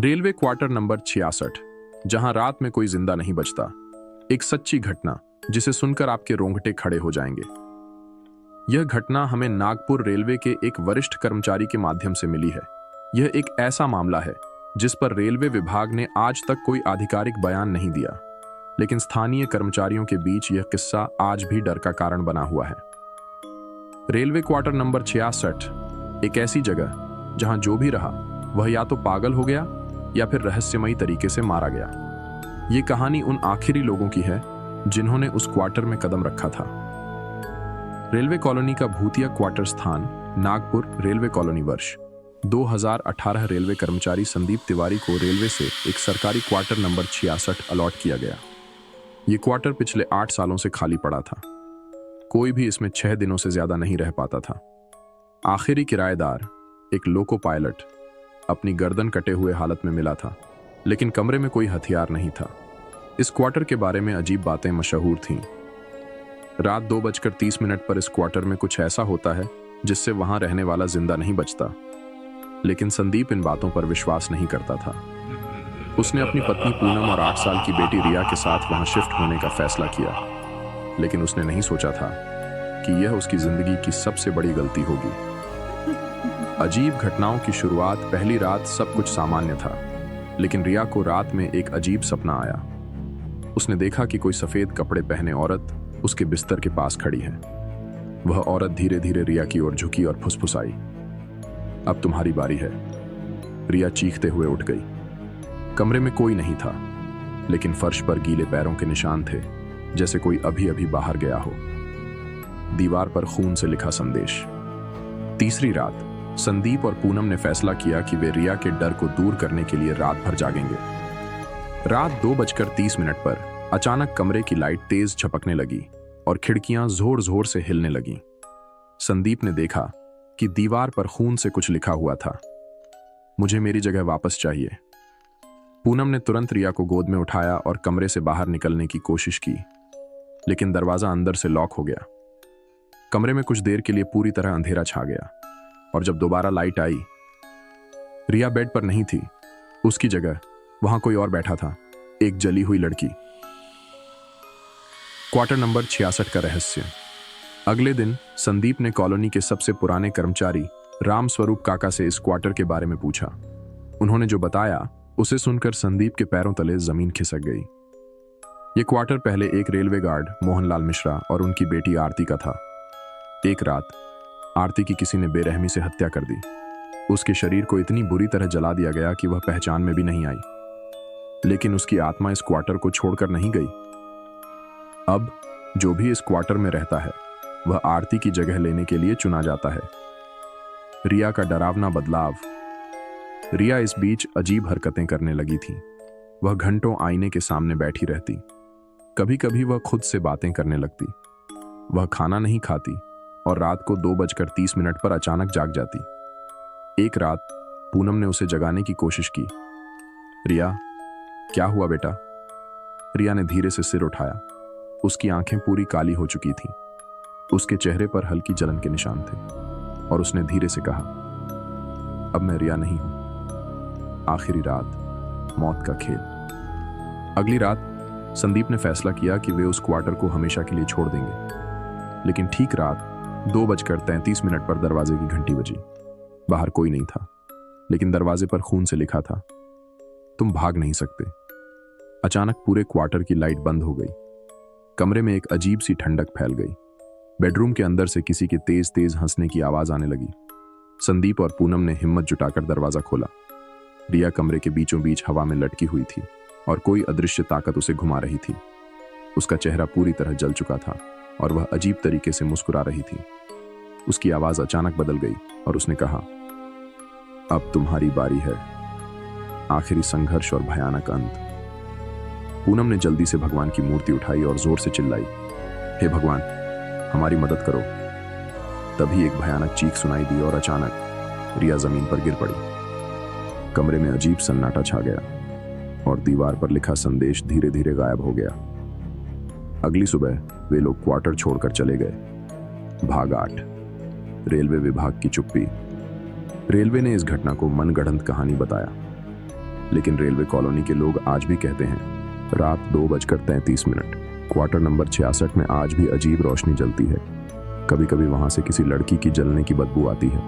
Railway quarter number 66, जहां रात में कोई जिंदा नहीं बचता। एक सच्ची घटना जिसे सुनकर आपके रोंगटे खड़े हो जाएंगे। यह घटना हमें नागपुर रेलवे के एक वरिष्ठ कर्मचारी के माध्यम से मिली है। यह एक ऐसा मामला है जिस पर रेलवे विभाग ने आज तक कोई आधिकारिक बयान नहीं दिया, लेकिन स्थानीय कर्मचारियों के बीच यह किस्सा आज भी डर का कारण बना हुआ है। रेलवे क्वार्टर नंबर 66 एक ऐसी जगह जहां जो भी रहा वह या तो पागल हो गया या फिर रहस्यमयी तरीके से मारा गया। ये कहानी उन आखिरी लोगों की है जिन्होंने उस क्वार्टर में कदम रखा था। रेलवे कॉलोनी का भूतिया क्वार्टर स्थान नागपुर रेलवे कॉलोनी। वर्ष 2018 रेलवे कर्मचारी संदीप तिवारी को रेलवे से एक सरकारी क्वार्टर नंबर 66 अलॉट किया गया। ये क्वार्टर पिछले 8 सालों से खाली पड़ा था। कोई भी इसमें 6 दिनों से ज्यादा नहीं रह पाता था। आखिरी किराएदार एक लोको पायलट अपनी गर्दन कटे हुए हालत में मिला था, लेकिन कमरे में कोई हथियार नहीं था। इस क्वार्टर के बारे में अजीब बातें मशहूर थीं। रात 2:30 पर इस क्वार्टर में कुछ ऐसा होता है जिससे वहां रहने वाला जिंदा नहीं बचता। लेकिन संदीप इन बातों पर विश्वास नहीं करता था। उसने अपनी पत्नी पूनम और 8 साल की बेटी रिया के साथ वहां शिफ्ट होने का फैसला किया, लेकिन उसने नहीं सोचा था कि यह उसकी जिंदगी की सबसे बड़ी गलती होगी। अजीब घटनाओं की शुरुआत पहली रात सब कुछ सामान्य था, लेकिन रिया को रात में एक अजीब सपना आया। उसने देखा कि कोई सफेद कपड़े पहने औरत उसके बिस्तर के पास खड़ी है। वह औरत धीरे धीरे रिया की ओर झुकी और फुसफुसाई, अब तुम्हारी बारी है। रिया चीखते हुए उठ गई। कमरे में कोई नहीं था, लेकिन फर्श पर गीले पैरों के निशान थे, जैसे कोई अभी अभी बाहर गया हो। दीवार पर खून से लिखा संदेश। तीसरी रात संदीप और पूनम ने फैसला किया कि वे रिया के डर को दूर करने के लिए रात भर जागेंगे। रात 2:30 पर अचानक कमरे की लाइट तेज झपकने लगी और खिड़कियां जोर जोर से हिलने लगीं। संदीप ने देखा कि दीवार पर खून से कुछ लिखा हुआ था, मुझे मेरी जगह वापस चाहिए। पूनम ने तुरंत रिया को गोद में उठाया और कमरे से बाहर निकलने की कोशिश की, लेकिन दरवाजा अंदर से लॉक हो गया। कमरे में कुछ देर के लिए पूरी तरह अंधेरा छा गया, और जब दोबारा लाइट आई, रिया बेड पर नहीं थी। उसकी जगह वहां कोई और बैठा था, एक जली हुई लड़की। क्वार्टर नंबर 66 का रहस्य। अगले दिन संदीप ने कॉलोनी के सबसे पुराने कर्मचारी राम स्वरूप काका से इस क्वार्टर के बारे में पूछा। उन्होंने जो बताया उसे सुनकर संदीप के पैरों तले जमीन खिसक गई। यह क्वार्टर पहले एक रेलवे गार्ड मोहनलाल मिश्रा और उनकी बेटी आरती का था। एक रात आरती की किसी ने बेरहमी से हत्या कर दी। उसके शरीर को इतनी बुरी तरह जला दिया गया कि वह पहचान में भी नहीं आई, लेकिन उसकी आत्मा इस क्वार्टर को छोड़कर नहीं गई। अब जो भी इस क्वार्टर में रहता है वह आरती की जगह लेने के लिए चुना जाता है। रिया का डरावना बदलाव। रिया इस बीच अजीब हरकतें करने लगी थी। वह घंटों आईने के सामने बैठी रहती। कभी कभी वह खुद से बातें करने लगती। वह खाना नहीं खाती और रात को 2:30 पर अचानक जाग जाती। एक रात पूनम ने उसे जगाने की कोशिश की। रिया, क्या हुआ बेटा? रिया ने धीरे से सिर उठाया। उसकी आंखें पूरी काली हो चुकी थीं। उसके चेहरे पर हल्की जलन के निशान थे, और उसने धीरे से कहा, अब मैं रिया नहीं हूं। आखिरी रात, मौत का खेल। अगली रात संदीप ने फैसला किया कि वे उस क्वार्टर को हमेशा के लिए छोड़ देंगे, लेकिन ठीक रात 2:33 पर दरवाजे की घंटी बजी। बाहर कोई नहीं था, लेकिन दरवाजे पर खून से लिखा था, तुम भाग नहीं सकते। अचानक पूरे क्वार्टर की लाइट बंद हो गई। कमरे में एक अजीब सी ठंडक फैल गई। बेडरूम के अंदर से किसी के तेज तेज हंसने की आवाज आने लगी। संदीप और पूनम ने हिम्मत जुटाकर दरवाजा खोला। रिया कमरे के बीचों बीच हवा में लटकी हुई थी और कोई अदृश्य ताकत उसे घुमा रही थी। उसका चेहरा पूरी तरह जल चुका था और वह अजीब तरीके से मुस्कुरा रही थी। उसकी आवाज अचानक बदल गई और उसने कहा, अब तुम्हारी बारी है। आखिरी संघर्ष और भयानक अंत। पूनम ने जल्दी से भगवान की मूर्ति उठाई और जोर से चिल्लाई, हे भगवान, हमारी मदद करो। तभी एक भयानक चीख सुनाई दी और अचानक रिया जमीन पर गिर पड़ी। कमरे में अजीब सन्नाटा छा गया और दीवार पर लिखा संदेश धीरे धीरे गायब हो गया। अगली सुबह वे लोग क्वार्टर छोड़कर चले गए। भाग 8। रेलवे विभाग की चुप्पी। रेलवे ने इस घटना को मनगढ़ंत कहानी बताया, लेकिन रेलवे कॉलोनी के लोग आज भी कहते हैं रात 2:33 क्वार्टर नंबर 66 में आज भी अजीब रोशनी जलती है। कभी कभी वहां से किसी लड़की की जलने की बदबू आती है।